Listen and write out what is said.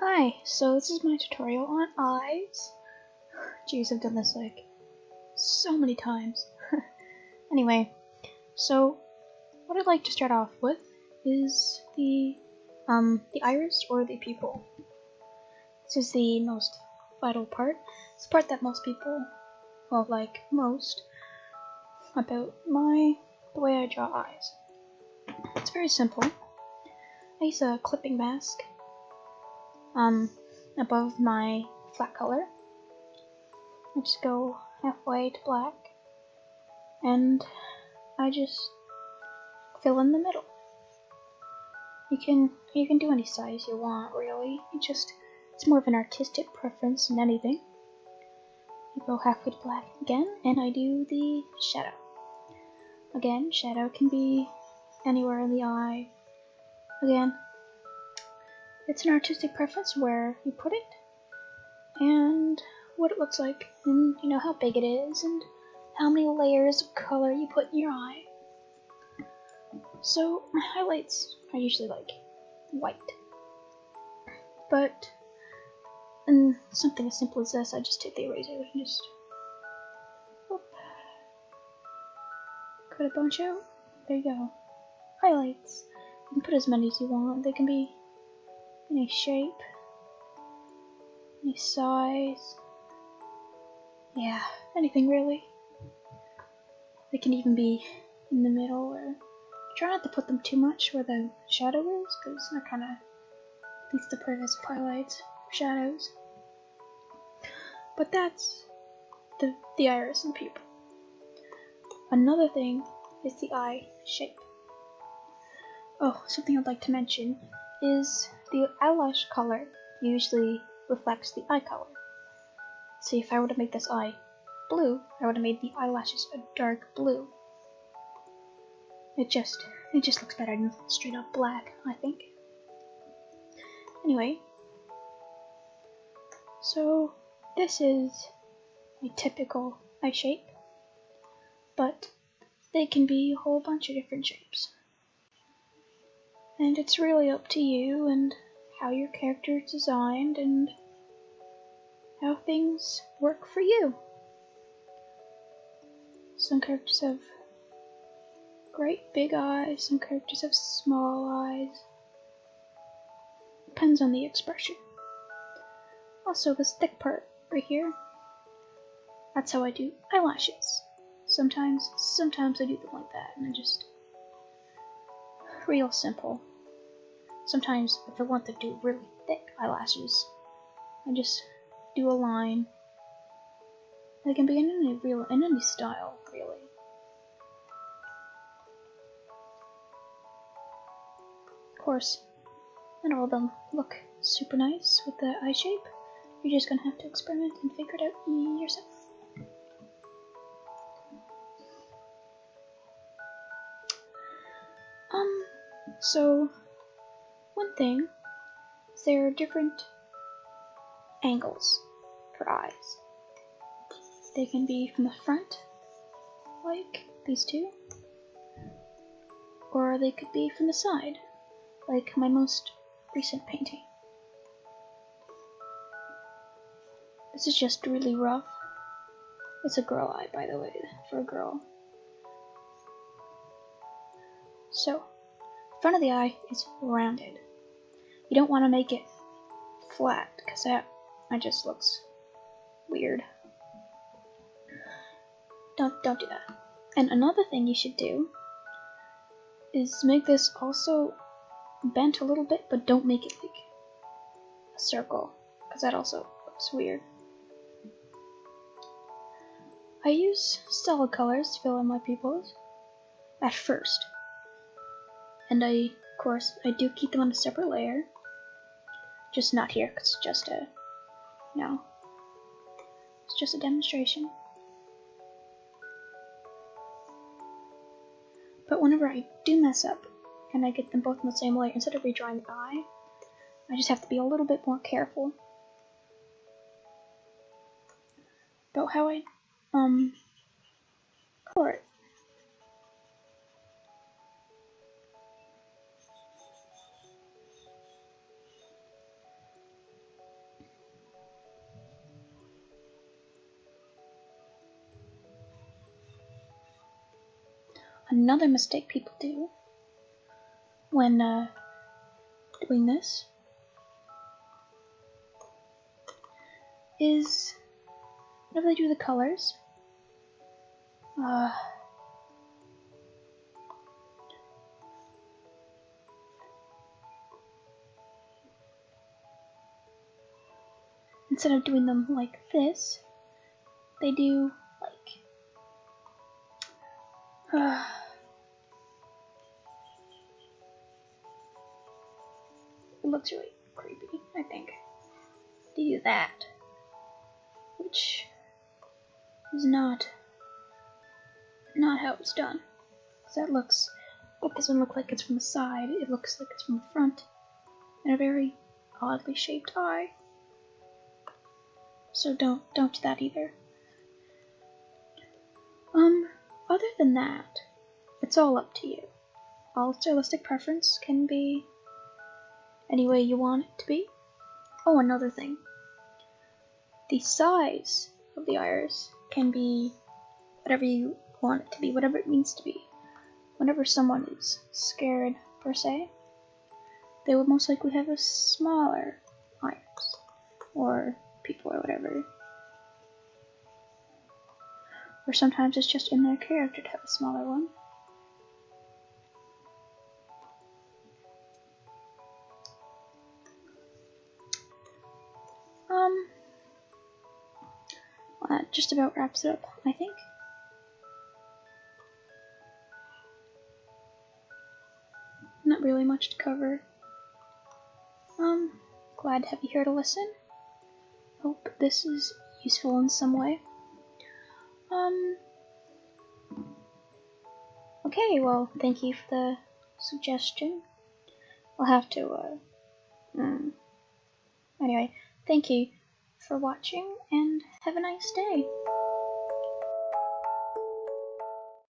Hi, so this is my tutorial on eyes. Jeez, I've done this like so many times. Anyway, so what I'd like to start off with is the iris or the pupil. This is the most vital part. It's the part that most people, well, like most, about the way I draw eyes. It's very simple. I use a clipping mask above my flat color. I just go halfway to black, and I just fill in the middle. You can do any size you want, really. It's more of an artistic preference than anything. I go halfway to black again, and I do the shadow. Again, shadow can be anywhere in the eye. Again, it's an artistic preference where you put it, and what it looks like, and you know how big it is, and how many layers of color you put in your eye. So my highlights are usually like white, but in something as simple as this, I just take the eraser and just whoop, cut a bunch out. There you go. Highlights. You can put as many as you want. They can be any shape, any size. Yeah, anything really. They can even be in the middle, or try not to put them too much where the shadow is, because that kind of leads to purpose of highlights or shadows. But that's the iris and the pupil. Another thing is the eye shape. Oh, something I'd like to mention is the eyelash color usually reflects the eye color. So if I were to make this eye blue, I would have made the eyelashes a dark blue. It just looks better than straight up black, I think. Anyway, so this is a typical eye shape, but they can be a whole bunch of different shapes. And it's really up to you and how your character is designed and how things work for you. Some characters have great big eyes, some characters have small eyes. Depends on the expression. Also, this thick part right here, that's how I do eyelashes. Sometimes I do them like that, and I just real simple. Sometimes if I want to do really thick eyelashes, I just do a line. They can be in any style, really. Of course, not all of them look super nice with the eye shape. You're just gonna have to experiment and figure it out yourself. So one thing is there are different angles for eyes. They can be from the front, like these two, or they could be from the side, like my most recent painting. This is just really rough. It's a girl eye, by the way, for a girl. So, the front of the eye is rounded. You don't want to make it flat, because that just looks weird. Don't do that. And another thing you should do is make this also bent a little bit, but don't make it like a circle, because that also looks weird. I use solid colors to fill in my pupils at first, and of course I do keep them on a separate layer, just not here because it's just a it's just a demonstration. But whenever I do mess up and I get them both in the same layer, instead of redrawing the eye, I just have to be a little bit more careful about how I color it. another mistake people do when doing this is whenever they do the colors, instead of doing them like this, they do like it looks really creepy, I think. They do that, which is not how it's done. Because that looks, it doesn't look like it's from the side, it looks like it's from the front, and a very oddly shaped eye. So don't do that either. Other than that, it's all up to you. All stylistic preference can be any way you want it to be. Oh, another thing. The size of the iris can be whatever you want it to be, whatever it needs to be. Whenever someone is scared, per se, they would most likely have a smaller iris, or people or whatever. Or sometimes it's just in their character to have a smaller one. Well, that just about wraps it up, I think. Not really much to cover. Glad to have you here to listen. Hope this is useful in some way. Okay, well, thank you for the suggestion. I'll have to, Anyway, thank you for watching, and have a nice day.